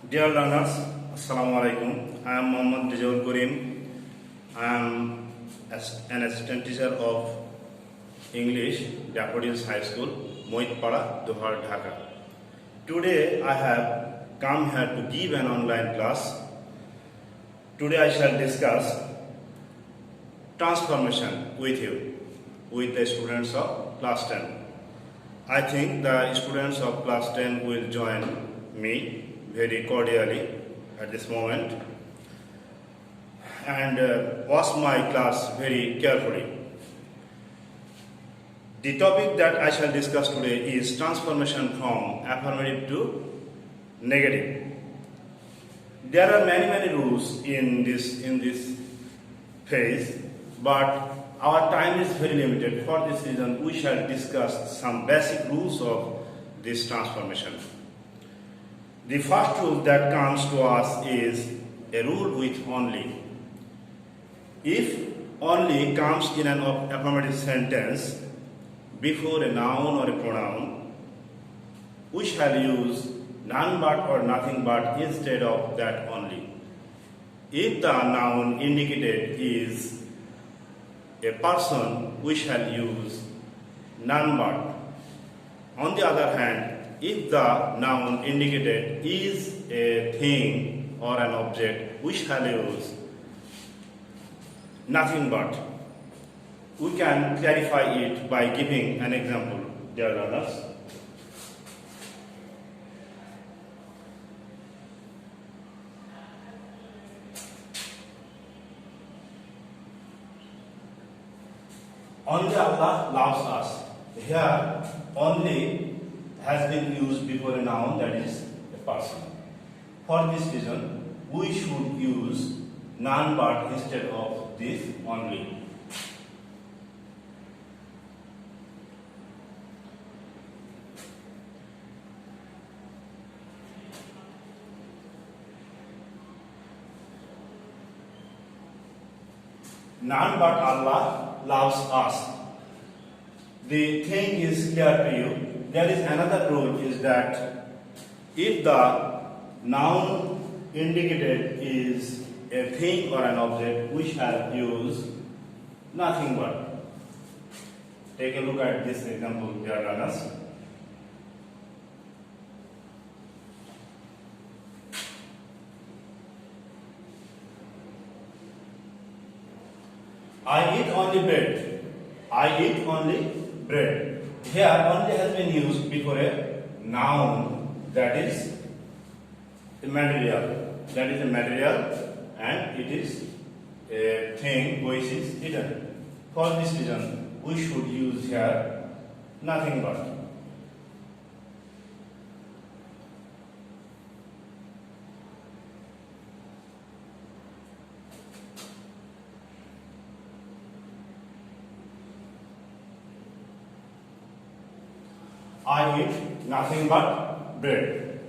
Dear learners, Assalamu alaikum. I am Mohammad Rizal Karim. I am an assistant teacher of English, Daffodils High School, Moitpara, Dohar, Dhaka. Today I have come here to give an online class. Today I shall discuss transformation with you, with the students of class 10. I think the students of class 10 will join me very cordially at this moment and watch my class very carefully. The topic that I shall discuss today is transformation from affirmative to negative. There are many rules in this phase, but our time is very limited. For this reason, we shall discuss some basic rules of this transformation. The first rule that comes to us is a rule with only. If only comes in an affirmative sentence before a noun or a pronoun, we shall use none but or nothing but instead of that only. If the noun indicated is a person, we shall use none but. On the other hand, if the noun indicated is a thing or an object, we shall use nothing but. We can clarify it by giving an example, dear learners. Only Allah loves us. Here, only has been used before a noun, that is a person. For this reason, we should use none but instead of this only. None but Allah loves us. The thing is clear to you. There is another rule is that if the noun indicated is a thing or an object, we shall use nothing but. Take a look at this example, dear learners. I eat only bread. I eat only bread. Here only has been used before a noun, that is a material. That is a material and it is a thing which is eaten. For this reason, we should use here nothing but. I eat nothing but bread.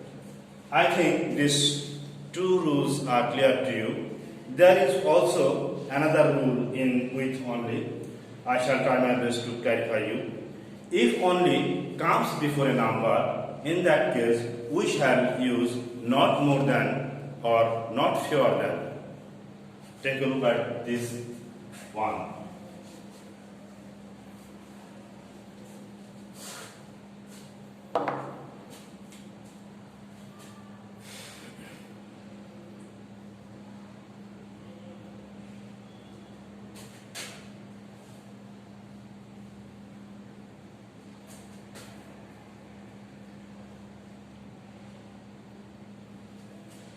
I think these two rules are clear to you. There is also another rule in with only. I shall try my best to clarify you. If only comes before a number, in that case, we shall use not more than or not fewer than. Take a look at this one.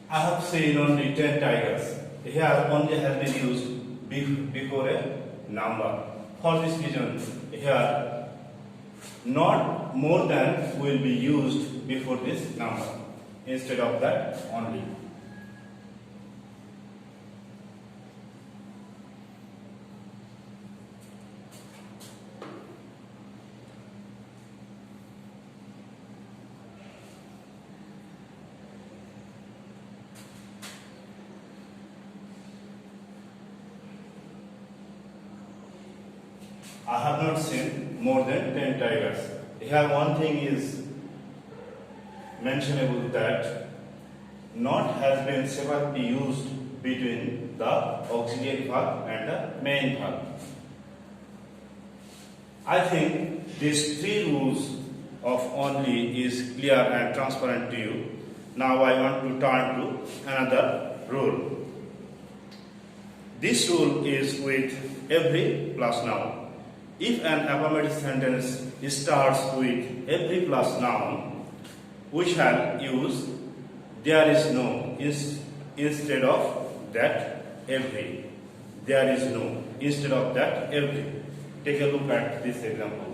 I have seen only 10 tigers. Here only has been used before a number. For this reason, here not more than will be used before this number. Instead of that, only. I have not seen more than 10 tigers. Here one thing is mentionable that not has been separately used between the auxiliary verb and the main verb. I think these three rules of only is clear and transparent to you. Now I want to turn to another rule. This rule is with every plus noun. If an affirmative sentence starts with every plus noun, we shall use there is no instead of that every. There is no instead of that every. Take a look at this example.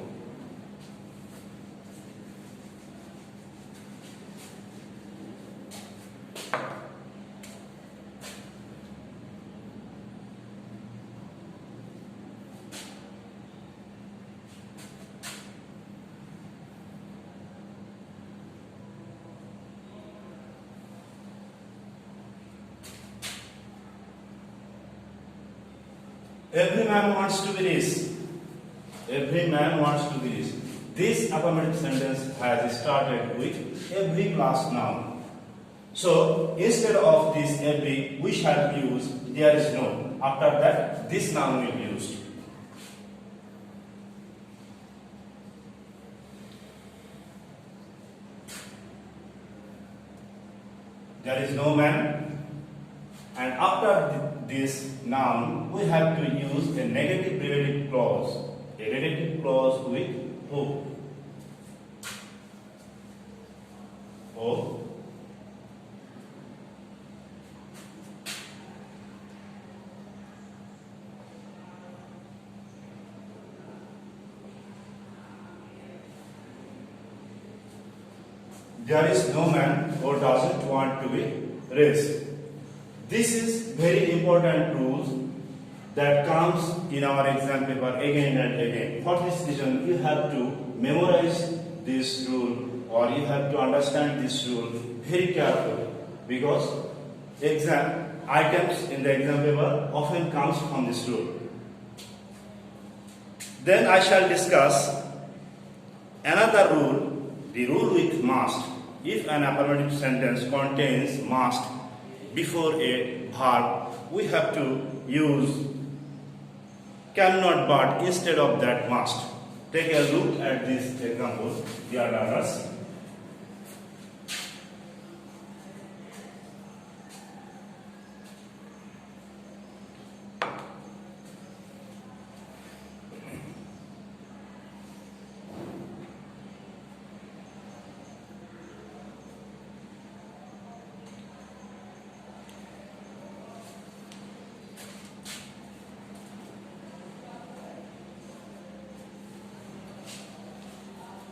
Every man wants to be rich. Every man wants to be rich. This affirmative sentence has started with every plus noun. So instead of this every, we shall use there is no. After that, this noun will be used. There is no man. And after this noun, we have to use a negative relative clause. A relative clause with who? O. There is no man who doesn't want to be rich. This is very important rule that comes in our exam paper again and again. For this reason, you have to memorize this rule or you have to understand this rule very carefully, because exam items in the exam paper often comes from this rule. Then I shall discuss another rule, the rule with must. If an affirmative sentence contains must before a verb, we have to use cannot but instead of that must. Take a look at this example, dear learners.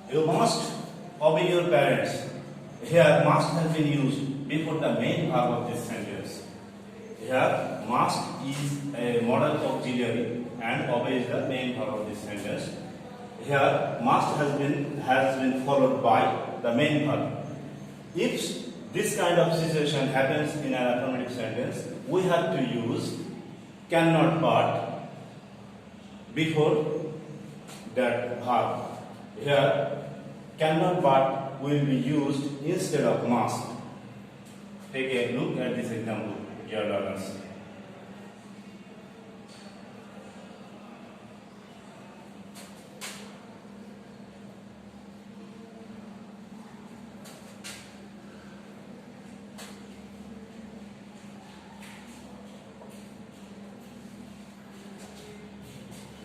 You must obey your parents. Here must has been used before the main verb of this sentence. Here must is a modal auxiliary and obey is the main verb of this sentence. Here must has been followed by the main verb. If this kind of situation happens in an affirmative sentence, we have to use cannot but before that verb. Here cannot but will be used instead of must. Take a look at this example, dear learners.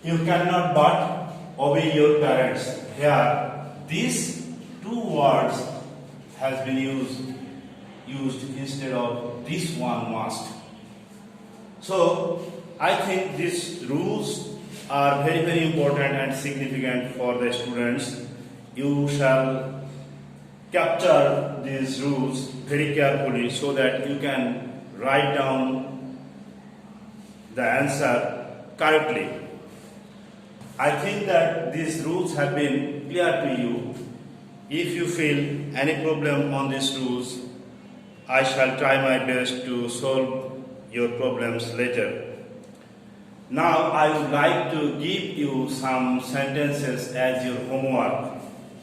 You cannot but obey your parents. Here these two words has been used instead of this one must. So I think these rules are very, very important and significant for the students. You shall capture these rules very carefully so that you can write down the answer correctly. I think that these rules have been clear to you. If you feel any problem on these rules, I shall try my best to solve your problems later. Now I would like to give you some sentences as your homework.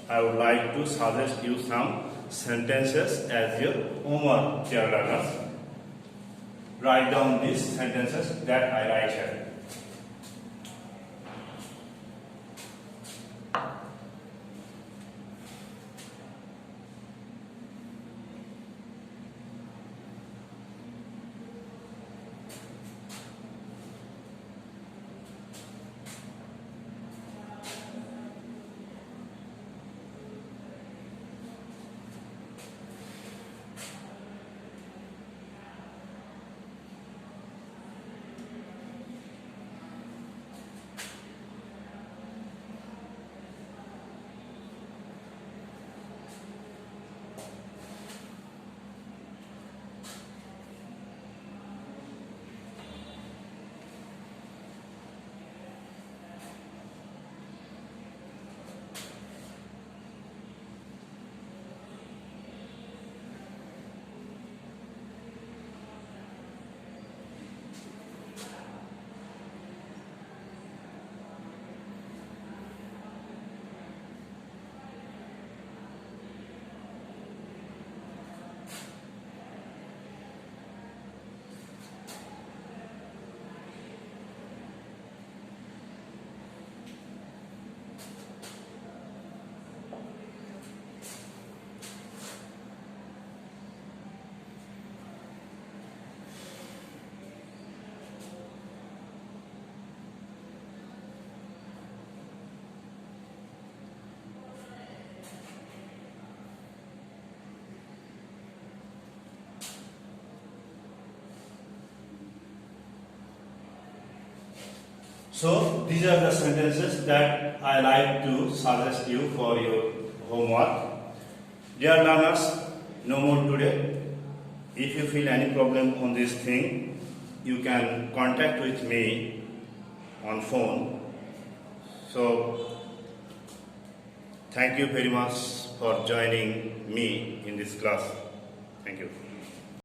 I would like to suggest you some sentences as your homework, dear learners. Write down these sentences that I write here. So these are the sentences that I like to suggest you for your homework. Dear learners, no more today. If you feel any problem on this thing, you can contact with me on phone. So thank you very much for joining me in this class. Thank you.